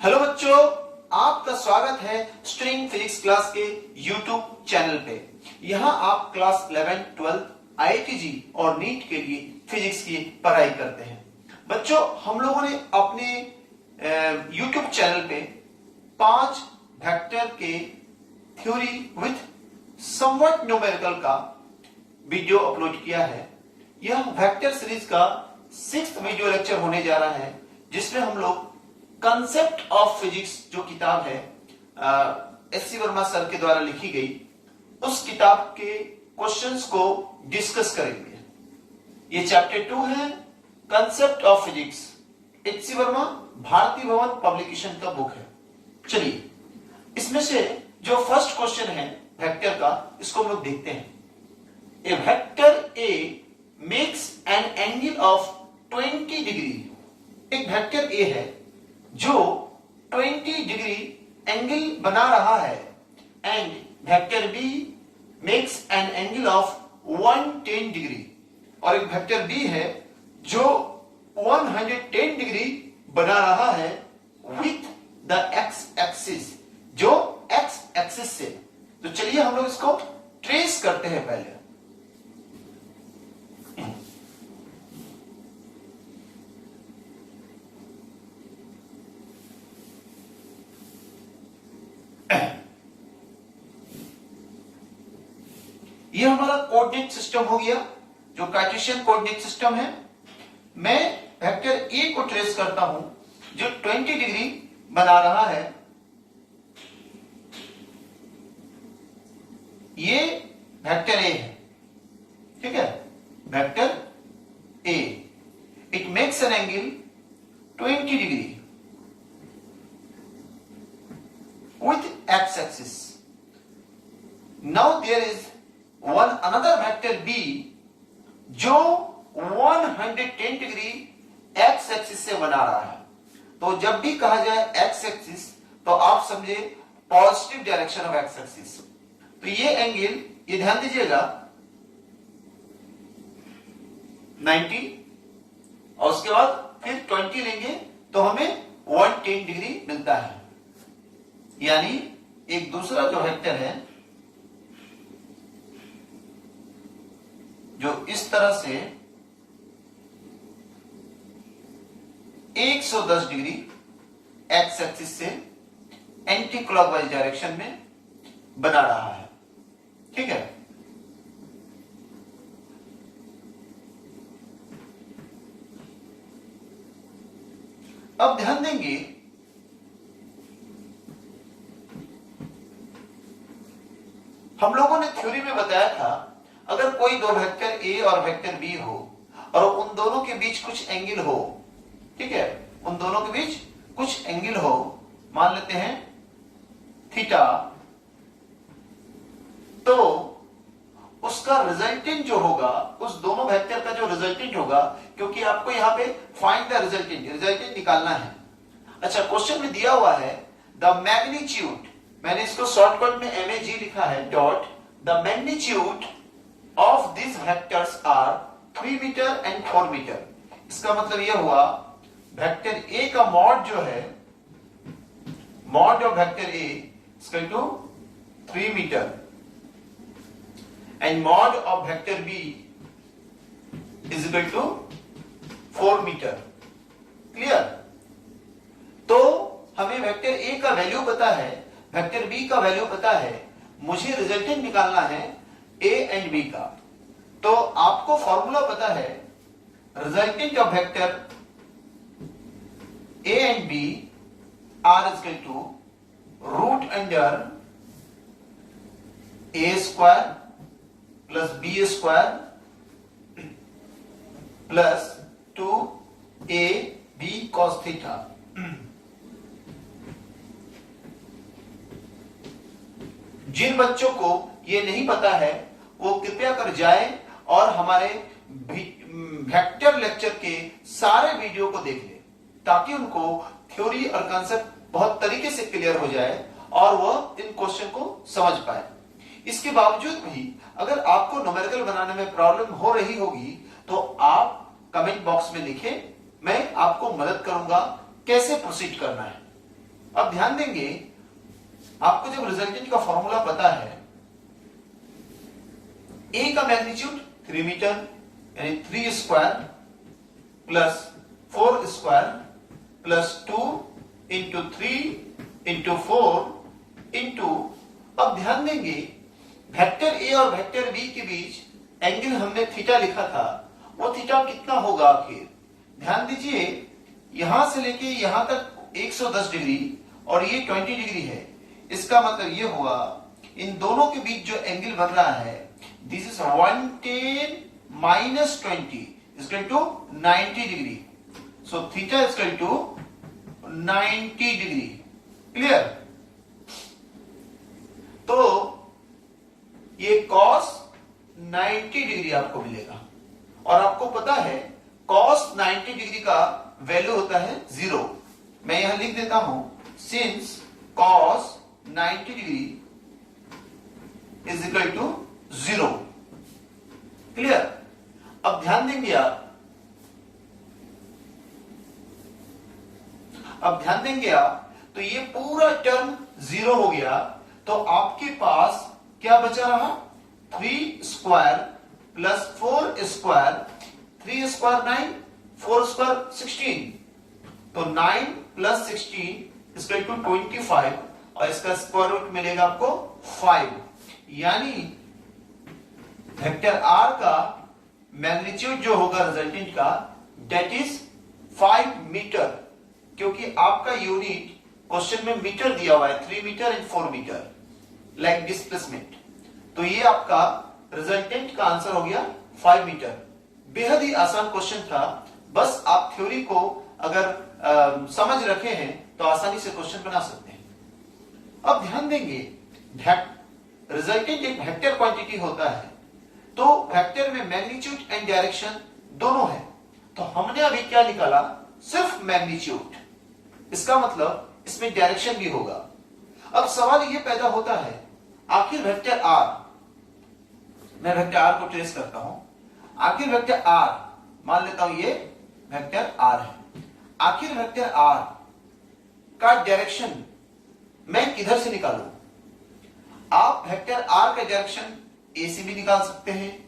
Hello बच्चों, आपका स्वागत है स्ट्रिंग फिजिक्स क्लास के यूट्यूब चैनल पे। यहाँ आप क्लास 11, 12, IIT और नीट के लिए फिजिक्स की पढ़ाई करते हैं। बच्चों, हम लोगों ने अपने यूट्यूब चैनल पे 5 वेक्टर के थ्योरी विथ समवट न्यूमेरिकल का वीडियो अपलोड किया है। यह वेक्टर सीरीज का 6th वीडियो लेक्चर होने जा रहा है, जिसमें हम लोग कंसेप्ट ऑफ फिजिक्स जो किताब है SC वर्मा सर के द्वारा लिखी गई, उस किताब के क्वेश्चंस को डिस्कस करेंगे। ये चैप्टर 2 है, concept of physics. SC Verma Bharati Bhawan publication का बुक है। चलिए, इसमें से जो फर्स्ट क्वेश्चन है वेक्टर का, इसको हम लोग देखते हैं। A vector A makes an angle of 20 degree. एक वेक्टर A है जो 20 डिग्री एंगल बना रहा है, and vector B makes an angle of 110 degree. और एक वेक्टर B है जो 110 डिग्री बना रहा है विथ द x एक्सिस, जो x एक्सिस से। तो चलिए हम लोग इसको ट्रेस करते हैं पहले। ये हमारा कोऑर्डिनेट सिस्टम हो गया, जो कार्टेशियन कोऑर्डिनेट सिस्टम है। मैं वेक्टर A को ट्रेस करता हूं जो 20 डिग्री बना रहा है। ये वेक्टर A है, ठीक है, vector A। It makes an angle 20 degree with x axis. Now there is another vector B जो 110 डिग्री x एक्सिस से बना रहा है। तो जब भी कहा जाए x एक्सिस, तो आप समझे positive direction of x axis. तो ये एंगल, ये ध्यान दीजिएगा, 90, और उसके बाद फिर 20 लेंगे तो हमें 110 डिग्री मिलता है। यानी एक दूसरा जो वेक्टर है जो इस तरह से 110 डिग्री एक्स एक्सिस से एंटी क्लॉकवाइज डायरेक्शन में बना रहा है, ठीक है। अब ध्यान देंगे, हम लोगों ने थ्योरी में बताया था, अगर कोई दो वेक्टर A और वेक्टर B हो और उन दोनों के बीच कुछ एंगल हो, ठीक है, उन दोनों के बीच कुछ एंगल हो, मान लेते हैं थीटा, तो उसका रिजल्टेंट जो होगा, उस दोनों वेक्टर का जो रिजल्टेंट होगा, क्योंकि आपको यहां पे फाइंड द रिजल्टेंट निकालना है। अच्छा, क्वेश्चन में दिया हुआ है द मैग्नीट्यूड, मैंने इसको शॉर्टकट में MAG लिखा है, dot the magnitude of this vectors are 3 metre and 4 metre. इसका मतलब यह हुआ वेक्टर A का मॉड जो है, mod of vector A equal to 3 metre and mod of vector B is equal to 4 metre. Clear? तो हमें वेक्टर A का वैल्यू पता है, वेक्टर B का वैल्यू पता है, मुझे रिजल्टेंट निकालना है A एंड B का। तो आपको फॉर्मूला पता है, resultant of vector A and B are equal to root under A square plus B square plus 2AB cos theta. जिन बच्चों को ये नहीं पता है वो कृपया कर जाए और हमारे वेक्टर लेक्चर के सारे वीडियो को देख ले, ताकि उनको थ्योरी और कांसेप्ट बहुत तरीके से क्लियर हो जाए और वह इन क्वेश्चन को समझ पाए। इसके बावजूद भी अगर आपको न्यूमेरिकल बनाने में प्रॉब्लम हो रही होगी तो आप कमेंट बॉक्स में लिखें, मैं आपको मदद करूंगा कैसे प्रोसीड करना है। अब ध्यान देंगे, आपको जब रिजल्टेंट का फॉर्मूला पता है, ए का मैग्नीट्यूड 3 मीटर यानी 3 square plus 4 square plus 2 into 3 into 4 into, अब ध्यान देंगे वेक्टर ए और वेक्टर बी के बीच एंगल हमने थीटा लिखा था, वो थीटा कितना होगा आखिर? ध्यान दीजिए, यहां से लेके यहां तक 110 डिग्री और ये 20 डिग्री है। इसका मतलब ये हुआ इन दोनों के बीच जो एंगल बन रहा है, this is 110 minus 20 is equal to 90 degree. So theta is equal to 90 degree. Clear? तो ये cos 90 डिग्री आपको मिलेगा और आपको पता है cos 90 डिग्री का वैल्यू होता है 0। मैं यहां लिख देता हूं, since cos 90 degree is equal to 0। Clear? अब ध्यान देंगे आप, तो ये पूरा टर्म 0 हो गया, तो आपके पास क्या बचा रहा? 3 square plus 4 square, 3 square 9, 4 square 16, तो 9 प्लस 16 इक्वल टू 25 और इसका स्क्वायर रूट मिलेगा आपको 5। यानी वेक्टर आर का मैग्नीट्यूड जो होगा रिजल्टेंट का, डेट इज 5 मीटर, क्योंकि आपका यूनिट क्वेश्चन में मीटर दिया हुआ है, 3 metre and 4 metre like displacement. तो ये आपका रिजल्टेंट का आंसर हो गया 5 मीटर। बेहद ही आसान क्वेश्चन था, बस आप थ्योरी को अगर समझ रखे हैं तो आसानी से क्वेश्चन बना सकते हैं। अब ध्यान देंगे, रिजल्टेंट एक वेक्टर क्वांटिटी होता है, तो वेक्टर में मैग्नीट्यूड एंड डायरेक्शन दोनों है। तो हमने अभी क्या निकाला? सिर्फ मैग्नीट्यूड। इसका मतलब इसमें डायरेक्शन भी होगा। अब सवाल यह पैदा होता है, आखिर वेक्टर आर, मैं वेक्टर आर को ट्रेस करता हूं, आखिर वेक्टर आर मान लेता हूं ये वेक्टर आर है, आखिर वेक्टर आर का डायरेक्शन मैं किधर से निकालूं? आप वेक्टर आर का डायरेक्शन ए से भी निकाल सकते हैं,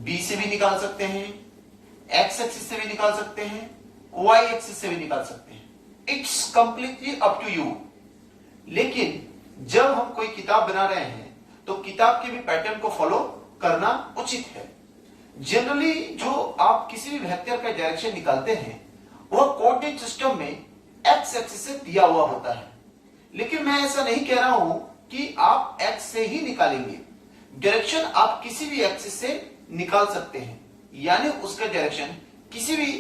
बी से भी निकाल सकते हैं, एक्स एक्सिस से भी निकाल सकते हैं, वाई एक्सिस से भी निकाल सकते हैं। It's completely up to you. लेकिन जब हम कोई किताब बना रहे हैं तो किताब के भी पैटर्न को फॉलो करना उचित है। जनरली जो आप किसी भी वेक्टर का डायरेक्शन निकालते हैं वह कोऑर्डिनेट सिस्टम में एक्स एक्सिस से दिया हुआ होता है, लेकिन मैं ऐसा नहीं कह रहा हूं कि आप एक्स से ही निकालेंगे। डायरेक्शन आप किसी भी एक्सिस से निकाल सकते हैं, यानी उसका डायरेक्शन किसी भी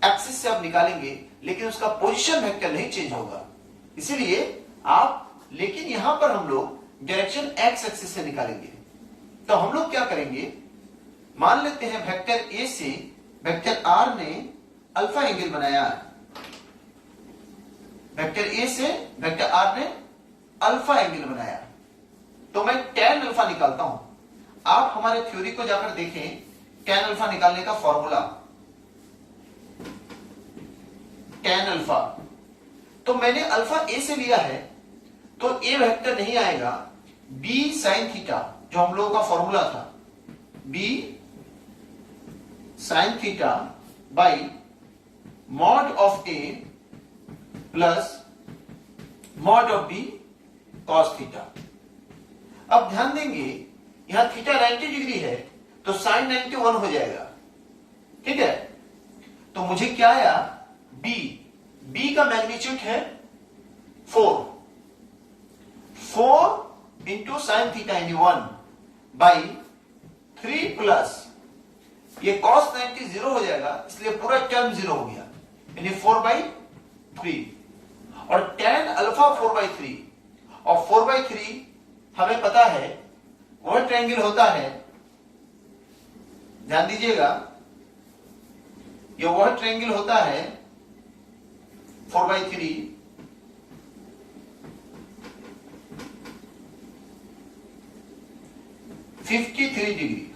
एक्सिस से आप निकालेंगे, लेकिन उसका पोजीशन वेक्टर नहीं चेंज होगा। इसीलिए आप, लेकिन यहां पर हम लोग डायरेक्शन एक्स एक्सिस से निकालेंगे। तो हम लोग क्या करेंगे, मान लेते हैं वेक्टर ए से वेक्टर आर ने अल्फा एंगल बनाया, वेक्टर ए से वेक्टर आर ने अल्फा एंगल बनाया, तो मैं tan अल्फा निकालता हूं। आप हमारे थ्योरी को जाकर देखें, tan अल्फा निकालने का फॉर्मूला, tan अल्फा, तो मैंने अल्फा ए से लिया है, तो ए वेक्टर नहीं आएगा, b sin थीटा जो हम लोगों का फॉर्मूला था, b sin theta by mod of a plus mod of b cos theta. अब ध्यान देंगे, यहां थीटा 90 डिग्री है तो साइन 91 हो जाएगा, ठीक है। तो मुझे क्या आया, b का मैग्नीट्यूड है 4 इंटू साइन थीटा यानी 1 बाई 3 प्लस ये cos 90 0 हो जाएगा, इसलिए पूरा टर्म 0 हो गया, यानी 4/3 और tan अल्फा 4/3 और 4/3 हमें पता है वह ट्रायंगल होता है, ध्यान दीजिएगा, यह वह ट्रायंगल होता है 4/3 53 डिग्री।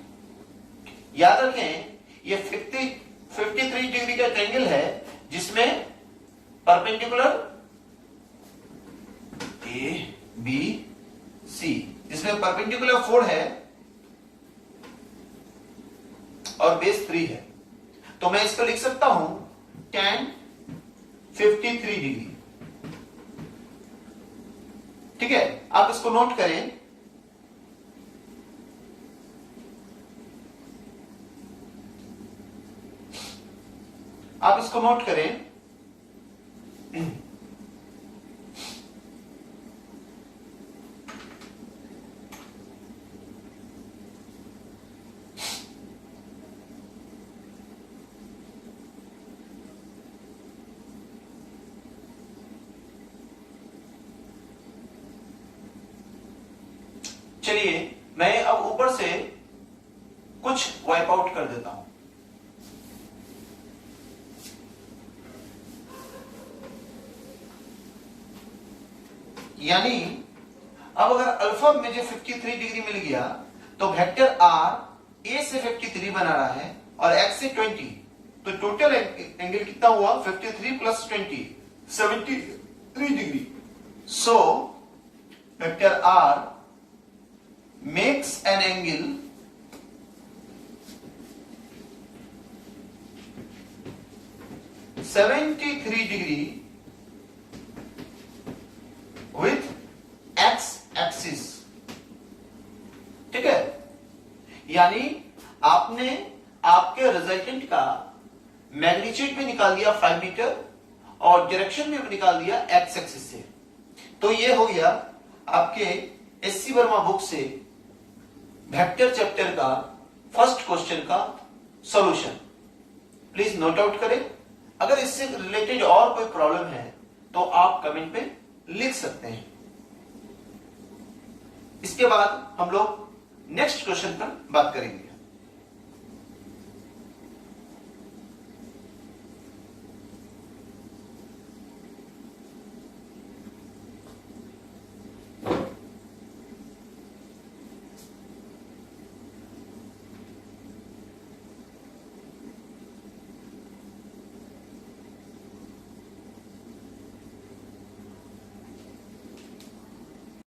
याद रखें, यह 53 डिग्री का ट्रायंगल है जिसमें परपेंडिकुलर इसमें परपेंडिकुलर 4 है और बेस 3 है, तो मैं इसको लिख सकता हूं tan 53 डिग्री। ठीक है, आप इसको नोट करें। आप इसको नोट करें। चलिए मैं अब ऊपर से कुछ वाइप आउट कर देता हूं। यानी अब अगर अल्फा में जो 53 डिग्री मिल गया तो वेक्टर आर ए से 53 बना रहा है और एक्स से 20, तो टोटल एंगल कितना हुआ 53 plus 20 73 degree. So vector R makes an angle (73° with x axis। ठीक है, यानी आपने आपके रिजल्टेंट का मैग्नीट्यूड भी निकाल दिया 5 मीटर और डायरेक्शन भी निकाल दिया एक्स एक्सिस से। तो ये हो गया आपके एससी वर्मा बुक से वेक्टर चैप्टर का फर्स्ट क्वेश्चन का सॉल्यूशन। प्लीज नोट आउट करें। अगर इससे रिलेटेड और कोई प्रॉब्लम है तो आप कमेंट पे लिख सकते हैं। इसके बाद हम लोग नेक्स्ट क्वेश्चन पर बात करेंगे।